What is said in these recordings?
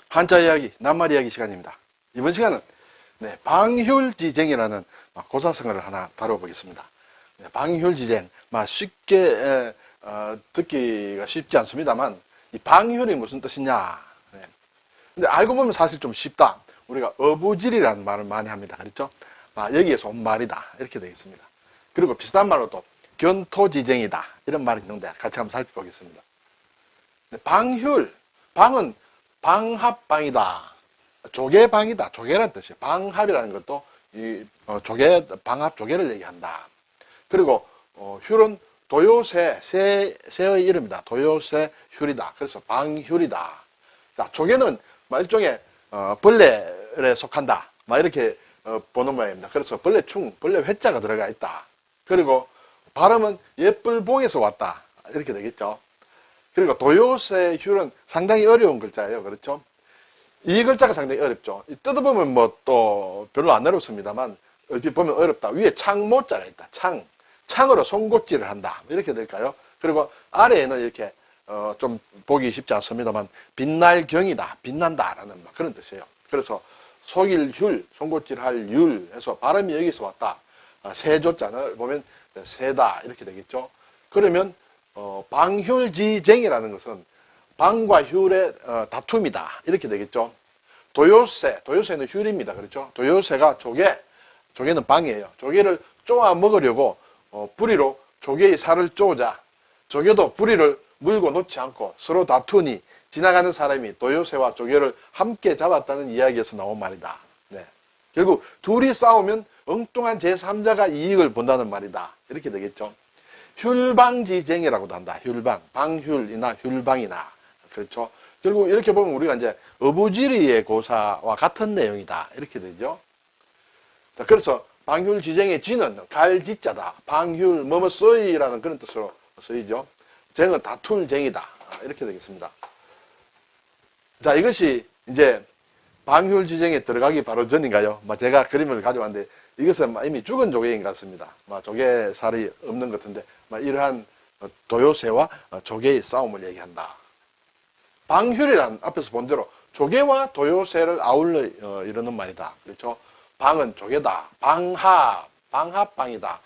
한자 이야기, 낱말 이야기 시간입니다. 이번 시간은 방휼지쟁이라는 고사성어를 하나 다뤄보겠습니다. 방휼지쟁, 쉽게 듣기가 쉽지 않습니다만 이 방휼이 무슨 뜻이냐. 근데 알고 보면 사실 좀 쉽다. 우리가 어부질이라는 말을 많이 합니다. 그렇죠? 여기에서 온 말이다. 이렇게 되겠습니다. 그리고 비슷한 말로 또 견토지쟁이다. 이런 말이 있는데 같이 한번 살펴보겠습니다. 방휼, 방은 방합방이다. 조개방이다. 조개라는 뜻이에요. 방합이라는 것도 방합 조개를 얘기한다. 그리고 휼은 도요새, 새의 이름이다. 도요새 휼이다. 그래서 방휼이다. 자, 조개는 일종의 벌레에 속한다. 이렇게 보는 모양입니다. 그래서 벌레충, 벌레 회자가 들어가 있다. 그리고 발음은 옛불봉에서 왔다. 이렇게 되겠죠. 그리고 도요새 휼은 상당히 어려운 글자예요. 그렇죠? 이 글자가 상당히 어렵죠. 뜯어보면 또 별로 안 어렵습니다만 얼핏 보면 어렵다. 위에 창모자가 있다. 창으로 송곳질을 한다. 이렇게 될까요? 그리고 아래에는 이렇게 좀 보기 쉽지 않습니다만 빛날경이다. 빛난다라는 그런 뜻이에요. 그래서 속일 휼, 송곳질할 율 해서 발음이 여기서 왔다. 세조자를 보면 세다 이렇게 되겠죠. 그러면 방휼지쟁이라는 것은 방과 휼의 다툼이다. 이렇게 되겠죠. 도요새는 휼입니다. 그렇죠? 도요새가 조개는 방이에요. 조개를 쪼아 먹으려고 부리로 조개의 살을 쪼자. 조개도 부리를 물고 놓지 않고 서로 다투니 지나가는 사람이 도요새와 조개를 함께 잡았다는 이야기에서 나온 말이다. 결국 둘이 싸우면 엉뚱한 제3자가 이익을 본다는 말이다. 이렇게 되겠죠. 휼방지쟁이라고도 한다. 휼방, 방휼이나 휼방이나. 그렇죠. 결국 이렇게 보면 우리가 이제 어부지리의 고사와 같은 내용이다. 이렇게 되죠. 자, 그래서 방휼지쟁의 지는 갈지자다. 방휼 뭐뭐 써이라는 그런 뜻으로 쓰이죠. 쟁은 다툴 쟁이다. 이렇게 되겠습니다. 자, 이것이 이제 방휼지쟁에 들어가기 바로 전인가요? 제가 그림을 가져왔는데 이것은 이미 죽은 조개인 것 같습니다. 조개 살이 없는 것 같은데 이러한 도요새와 조개의 싸움을 얘기한다. 방휼이란 앞에서 본 대로 조개와 도요새를 아울러 이루는 말이다. 그렇죠? 방은 조개다. 방합방이다.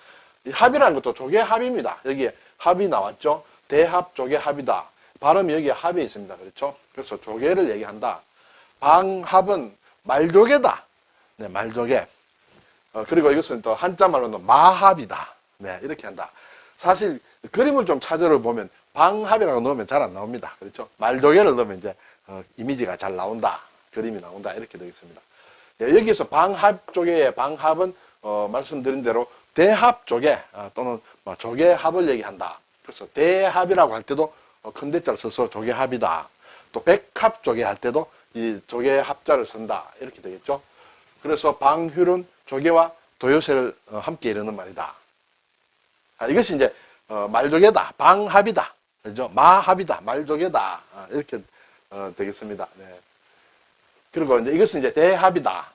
이 합이라는 것도 조개 합입니다. 여기에 합이 나왔죠? 대합 조개 합이다. 발음이 여기에 합이 있습니다. 그렇죠? 그래서 조개를 얘기한다. 방합은 말조개다. 말조개. 그리고 이것은 또 한자말로는 마합이다. 이렇게 한다. 사실 그림을 좀 찾아보면 방합이라고 넣으면 잘 안 나옵니다. 그렇죠? 말조개를 넣으면 이제 이미지가 잘 나온다. 그림이 나온다. 이렇게 되겠습니다. 여기서 방합 조개의 방합은 말씀드린 대로 대합 조개 또는 조개합을 얘기한다. 그래서 대합이라고 할 때도 큰 대자를 써서 조개합이다. 또 백합 조개 할 때도 이 조개합자를 쓴다. 이렇게 되겠죠. 그래서 방휼은 조개와 도요새를 함께 이루는 말이다. 이것이 이제 말조개다. 방합이다. 그죠? 마합이다. 말조개다. 이렇게 되겠습니다. 그리고 이제 이것은 이제 대합이다.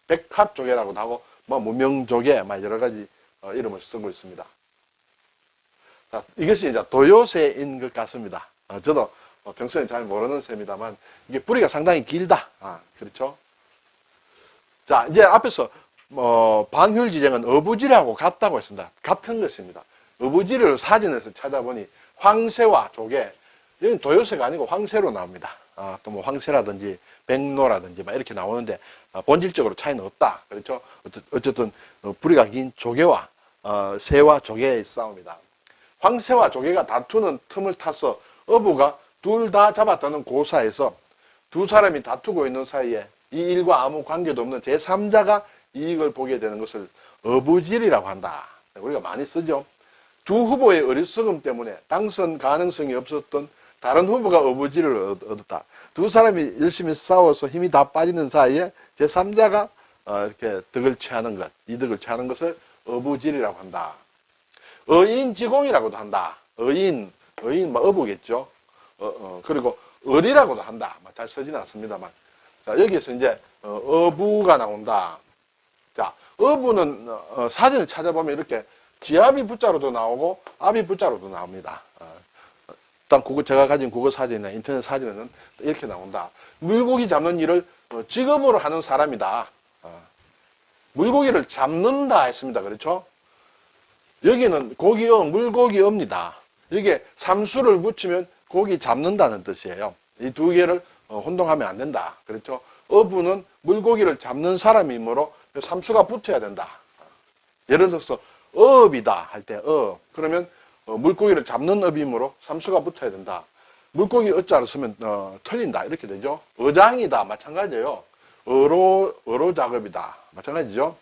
백합조개라고도 하고 무명조개 여러 가지 이름을 쓰고 있습니다. 자, 이것이 이제 도요새인 것 같습니다. 저도 평소에 잘 모르는 셈입니다만 이게 뿌리가 상당히 길다. 그렇죠? 자, 이제 앞에서 방휼지쟁은 어부지리하고 같다고 했습니다. 같은 것입니다. 어부지리를 사진에서 찾아보니 황새와 조개, 여기는 도요새가 아니고 황새로 나옵니다. 또 황새라든지 백로라든지 이렇게 나오는데 본질적으로 차이는 없다. 그렇죠? 어쨌든 뿌리가 긴 조개와 새와 조개의 싸움이다. 황새와 조개가 다투는 틈을 타서 어부가 둘 다 잡았다는 고사에서 두 사람이 다투고 있는 사이에 이 일과 아무 관계도 없는 제3자가 이익을 보게 되는 것을 어부질이라고 한다. 우리가 많이 쓰죠. 두 후보의 어리석음 때문에 당선 가능성이 없었던 다른 후보가 어부질을 얻었다. 두 사람이 열심히 싸워서 힘이 다 빠지는 사이에 제3자가 이렇게 득을 취하는 것, 이득을 취하는 것을 어부질이라고 한다. 어인지공이라고도 한다. 어인 어부겠죠. 그리고 을이라고도 한다. 잘 쓰지는 않습니다만. 자, 여기에서 이제 어부가 나온다. 자, 어부는 사진을 찾아보면 이렇게 지압이 부자로도 나오고 압이 부자로도 나옵니다. 일단 제가 가진 국어 사전이나 인터넷 사전에는 이렇게 나온다. 물고기 잡는 일을 직업으로 하는 사람이다. 물고기를 잡는다 했습니다. 그렇죠? 여기는 고기어, 물고기어입니다. 여기에 삼수를 붙이면 고기 잡는다는 뜻이에요. 이 두 개를 혼동하면 안 된다. 그렇죠? 어부는 물고기를 잡는 사람이므로 삼수가 붙어야 된다. 예를 들어서 어업이다 할 때 그러면 물고기를 잡는 업이므로 삼수가 붙어야 된다. 물고기 어자를 쓰면 틀린다 이렇게 되죠. 어장이다 마찬가지예요. 어로 작업이다 마찬가지죠.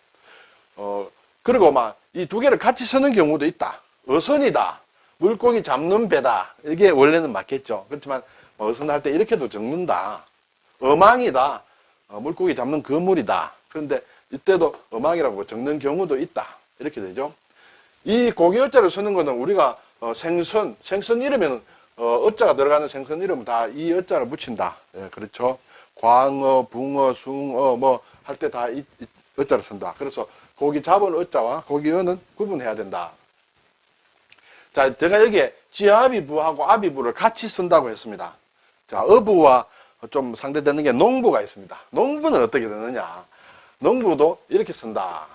그리고 막 이 두 개를 같이 쓰는 경우도 있다. 어선이다. 물고기 잡는 배다. 이게 원래는 맞겠죠. 그렇지만 어선 할 때 이렇게도 적는다. 어망이다. 물고기 잡는 그물이다. 그런데 이때도 어망이라고 적는 경우도 있다. 이렇게 되죠. 이 고기어자를 쓰는 거는 우리가 생선 이름에는 어자가 들어가는 생선 이름은 다 이 어자를 붙인다. 예, 그렇죠. 광어, 붕어, 숭어 뭐 할 때 다 이 어자를 쓴다. 그래서 고기 잡은 어자와 고기어는 구분해야 된다. 자, 제가 여기에 지아비부하고 아비부를 같이 쓴다고 했습니다. 자, 어부와 좀 상대되는 게 농부가 있습니다. 농부는 어떻게 되느냐. 농부도 이렇게 쓴다.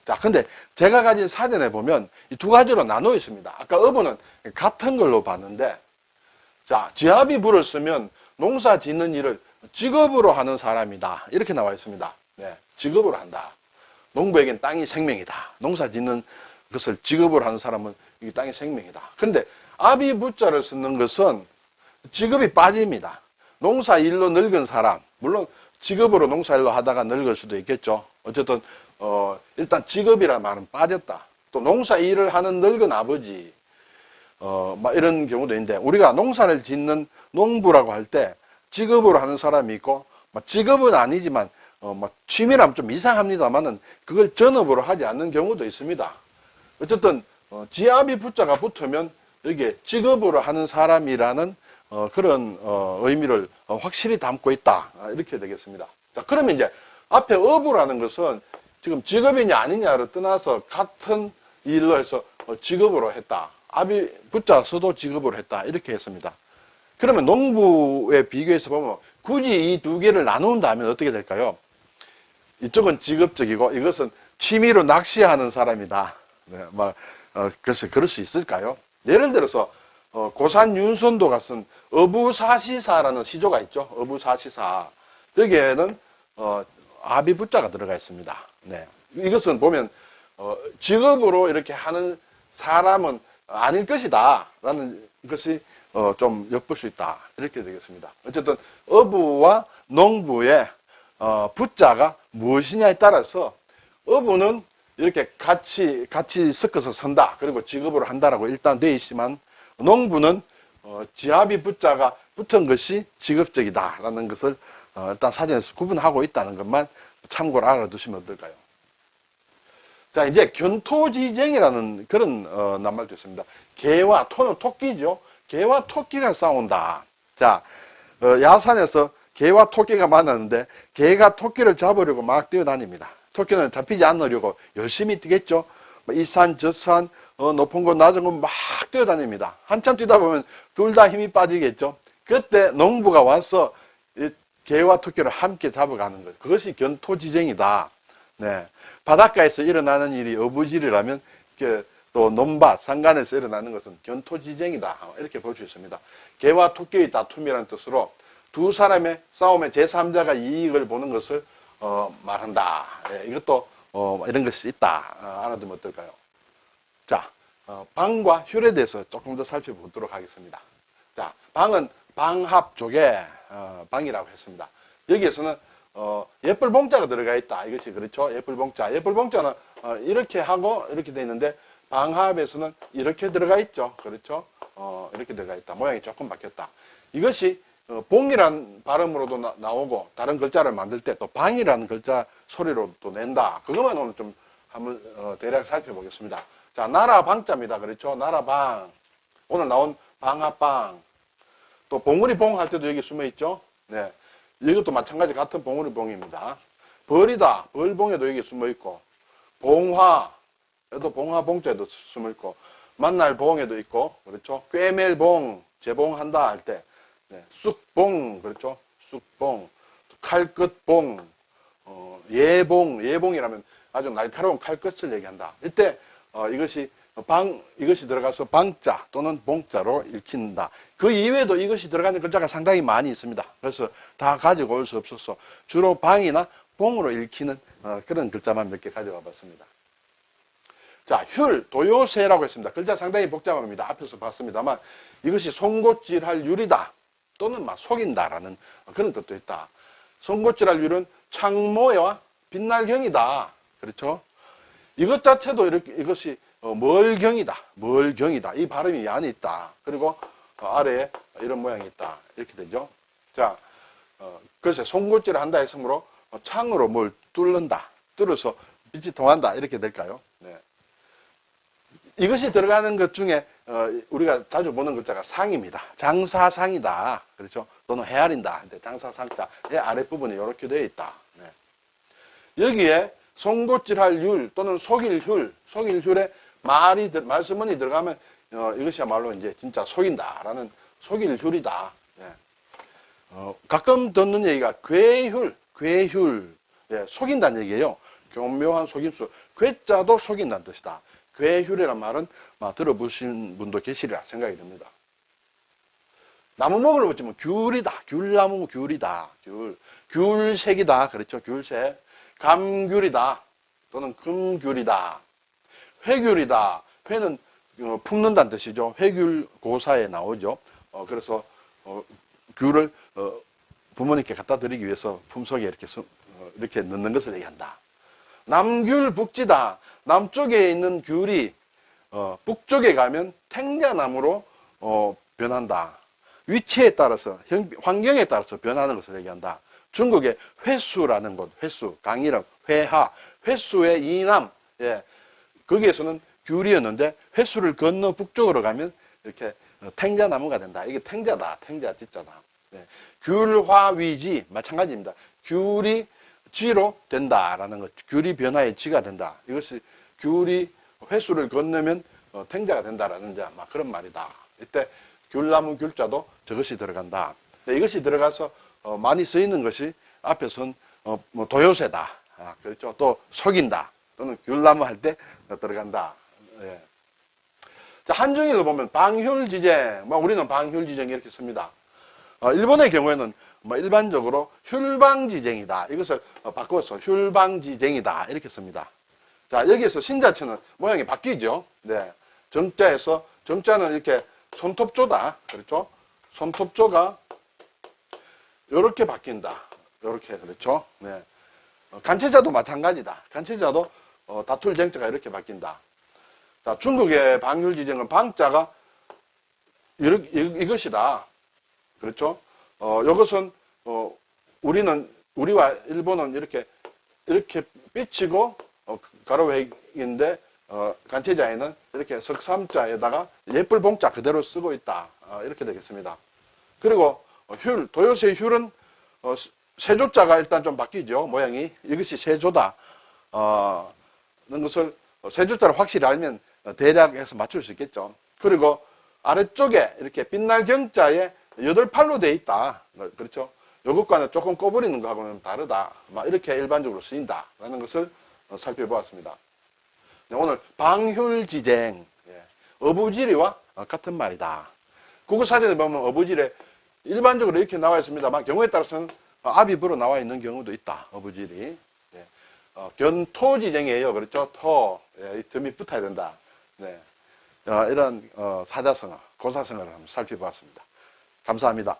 자, 근데 제가 가진 사전에 보면 이 두 가지로 나눠 있습니다. 아까 어부는 같은 걸로 봤는데, 자, 지아비부를 쓰면 농사 짓는 일을 직업으로 하는 사람이다. 이렇게 나와 있습니다. 네, 직업으로 한다. 농부에겐 땅이 생명이다. 농사 짓는 것을 직업으로 하는 사람은 이 땅이 생명이다. 근데 아비부자를 쓰는 것은 직업이 빠집니다. 농사일로 늙은 사람, 물론 직업으로 농사일로 하다가 늙을 수도 있겠죠. 어쨌든 일단 직업이라는 말은 빠졌다. 또 농사일을 하는 늙은 아버지, 막 이런 경우도 있는데 우리가 농사를 짓는 농부라고 할 때 직업으로 하는 사람이 있고 직업은 아니지만 취미라면 좀 이상합니다만은 그걸 전업으로 하지 않는 경우도 있습니다. 어쨌든 지아비 부자가 붙으면 여기에 직업으로 하는 사람이라는 그런 의미를 확실히 담고 있다. 이렇게 되겠습니다. 자, 그러면 이제 앞에 어부라는 것은 지금 직업이냐 아니냐를 떠나서 같은 일로 해서 직업으로 했다. 아비 부자 써도 직업으로 했다. 이렇게 했습니다. 그러면 농부에 비교해서 보면 굳이 이 두 개를 나눈다면 어떻게 될까요? 이쪽은 직업적이고 이것은 취미로 낚시하는 사람이다. 네, 그래서 그럴 수 있을까요? 예를 들어서 고산 윤선도가 쓴 어부사시사라는 시조가 있죠. 어부사시사. 여기에는 아비부자가 들어가 있습니다. 네. 이것은 보면 직업으로 이렇게 하는 사람은 아닐 것이다 라는 것이 좀 엿볼 수 있다 이렇게 되겠습니다. 어쨌든 어부와 농부의 부자가 무엇이냐에 따라서 어부는 이렇게 같이 섞어서 선다. 그리고 직업으로 한다라고 일단 되어 있지만 농부는 지아비 부자가 붙은 것이 직업적이다라는 것을 일단 사전에서 구분하고 있다는 것만 참고로 알아두시면 어떨까요? 자, 이제 견토지쟁이라는 그런 낱말도 있습니다. 개와 토는 토끼죠. 개와 토끼가 싸운다. 자, 야산에서 개와 토끼가 만났는데 개가 토끼를 잡으려고 막 뛰어다닙니다. 토끼는 잡히지 않으려고 열심히 뛰겠죠. 이 산, 저 산, 높은 곳, 낮은 곳 막 뛰어다닙니다. 한참 뛰다 보면 둘 다 힘이 빠지겠죠. 그때 농부가 와서 이 개와 토끼를 함께 잡아가는 거예요. 그것이 견토지쟁이다. 네. 바닷가에서 일어나는 일이 어부질이라면 또 논밭, 산간에서 일어나는 것은 견토지쟁이다. 이렇게 볼 수 있습니다. 개와 토끼의 다툼이라는 뜻으로 두 사람의 싸움에 제3자가 이익을 보는 것을 말한다. 예, 이것도 이런 것이 있다. 알아두면 어떨까요? 자, 방과 휼에 대해서 조금 더 살펴보도록 하겠습니다. 자, 방은 방합 쪽에 방이라고 했습니다. 여기에서는 예쁠봉자가 들어가 있다. 이것이 그렇죠. 예쁠봉자. 예쁠봉자는 이렇게 하고 이렇게 돼 있는데 방합에서는 이렇게 들어가 있죠. 그렇죠. 이렇게 들어가 있다. 모양이 조금 바뀌었다. 이것이 봉이란 발음으로도 나오고 다른 글자를 만들 때 또 방이라는 글자 소리로 또 낸다. 그것만 오늘 좀 한번 대략 살펴보겠습니다. 자, 나라 방자입니다. 그렇죠. 나라 방. 오늘 나온 방합방. 또 봉우리 봉 할 때도 여기 숨어 있죠. 네. 이것도 마찬가지 같은 봉우리 봉입니다. 벌이다. 벌봉에도 여기 숨어 있고 봉화에도 봉화 봉자에도 숨어 있고 만날 봉에도 있고 그렇죠. 꿰멜봉 재봉한다 할 때, 네, 쑥봉, 그렇죠? 쑥봉, 칼끝봉, 예봉이라면 아주 날카로운 칼끝을 얘기한다. 이때, 이것이 들어가서 방자 또는 봉자로 읽힌다. 그 이외에도 이것이 들어가는 글자가 상당히 많이 있습니다. 그래서 다 가지고 올 수 없어서 주로 방이나 봉으로 읽히는 그런 글자만 몇 개 가져와 봤습니다. 자, 도요새라고 했습니다. 글자 상당히 복잡합니다. 앞에서 봤습니다만 이것이 송곳질할 율이다 또는 막 속인다라는 그런 뜻도 있다. 송곳질할 율은 창모와 빛날경이다. 그렇죠? 이것 자체도 이것이 멀경이다. 이 발음이 이 안에 있다. 그리고 아래에 이런 모양이 있다. 이렇게 되죠. 자, 그래서 송곳질을 한다 했으므로 창으로 뭘 뚫어서 빛이 통한다. 이렇게 될까요? 네. 이것이 들어가는 것 중에 우리가 자주 보는 글자가 상입니다. 장사상이다. 그렇죠? 또는 헤아린다. 장사상자의 아랫부분이 이렇게 되어 있다. 네. 여기에 송곳질할 율 또는 속일 율에 말씀문이 들어가면 이것이야말로 이제 진짜 속인다라는 속일 율이다. 네. 가끔 듣는 얘기가 괴율, 예, 속인다는 얘기예요. 교묘한 속임수. 괴자도 속인다는 뜻이다. 괴율이란 말은 들어보신 분도 계시리라 생각이 듭니다. 나무목을 붙이면 귤이다. 귤나무 귤이다. 귤색이다. 그렇죠. 귤색. 감귤이다. 또는 금귤이다. 회귤이다. 회는 품는다는 뜻이죠. 회귤고사에 나오죠. 그래서 귤을 부모님께 갖다 드리기 위해서 품속에 이렇게 넣는 것을 얘기한다. 남귤북지다. 남쪽에 있는 귤이 북쪽에 가면 탱자나무로 변한다. 위치에 따라서 환경에 따라서 변하는 것을 얘기한다. 중국의 회수라는 곳, 강이름, 회수의 이남, 예, 거기에서는 귤이었는데 회수를 건너 북쪽으로 가면 이렇게 탱자나무가 된다. 이게 탱자다, 찌자다. 예, 귤화위지 마찬가지입니다. 귤이 쥐로 된다라는 것, 귤이 변화의 쥐가 된다. 이것이 귤이 회수를 건너면 탱자가 된다라는 그런 말이다. 이때 귤나무 귤자도 저것이 들어간다. 이것이 들어가서 많이 쓰이는 것이 앞에서는 도요새다. 그렇죠. 또 속인다. 또는 귤나무 할 때 들어간다. 예. 자, 한중일로 보면 방휼지쟁, 우리는 방휼지쟁 이렇게 씁니다. 일본의 경우에는 일반적으로 휼방지쟁이다. 이것을 바꿔서 휼방지쟁이다. 이렇게 씁니다. 자, 여기에서 신자체는 모양이 바뀌죠. 네. 정자는 이렇게 손톱조다. 그렇죠? 손톱조가 이렇게 바뀐다. 이렇게, 그렇죠? 네. 간체자도 마찬가지다. 간체자도 다툴 쟁자가 이렇게 바뀐다. 자, 중국의 방휼지쟁은 방자가 이것이다. 그렇죠? 이것은 우리와 일본은 이렇게 삐치고 가로획인데 간체자에는 이렇게 석삼자에다가 예쁠 봉자 그대로 쓰고 있다. 이렇게 되겠습니다. 그리고 도요새 휼은 세조자가 일단 좀 바뀌죠. 모양이. 이것이 세조다. 는 것을 세조자를 확실히 알면 대략해서 맞출 수 있겠죠. 그리고 아래쪽에 이렇게 빛날 경자에 8팔로 되어 있다. 그렇죠. 이것과는 조금 꺼버리는 거하고는 다르다. 이렇게 일반적으로 쓰인다라는 것을 살펴보았습니다. 오늘 방휼지쟁, 어부지리와 같은 말이다. 국어사전에 보면 어부지리 일반적으로 이렇게 나와 있습니다만 경우에 따라서는 압입으로 나와 있는 경우도 있다. 어부지리. 견토지쟁이에요. 그렇죠. 이 점이 붙어야 된다. 네. 이런 사자성어, 고사성어를 한번 살펴보았습니다. 감사합니다.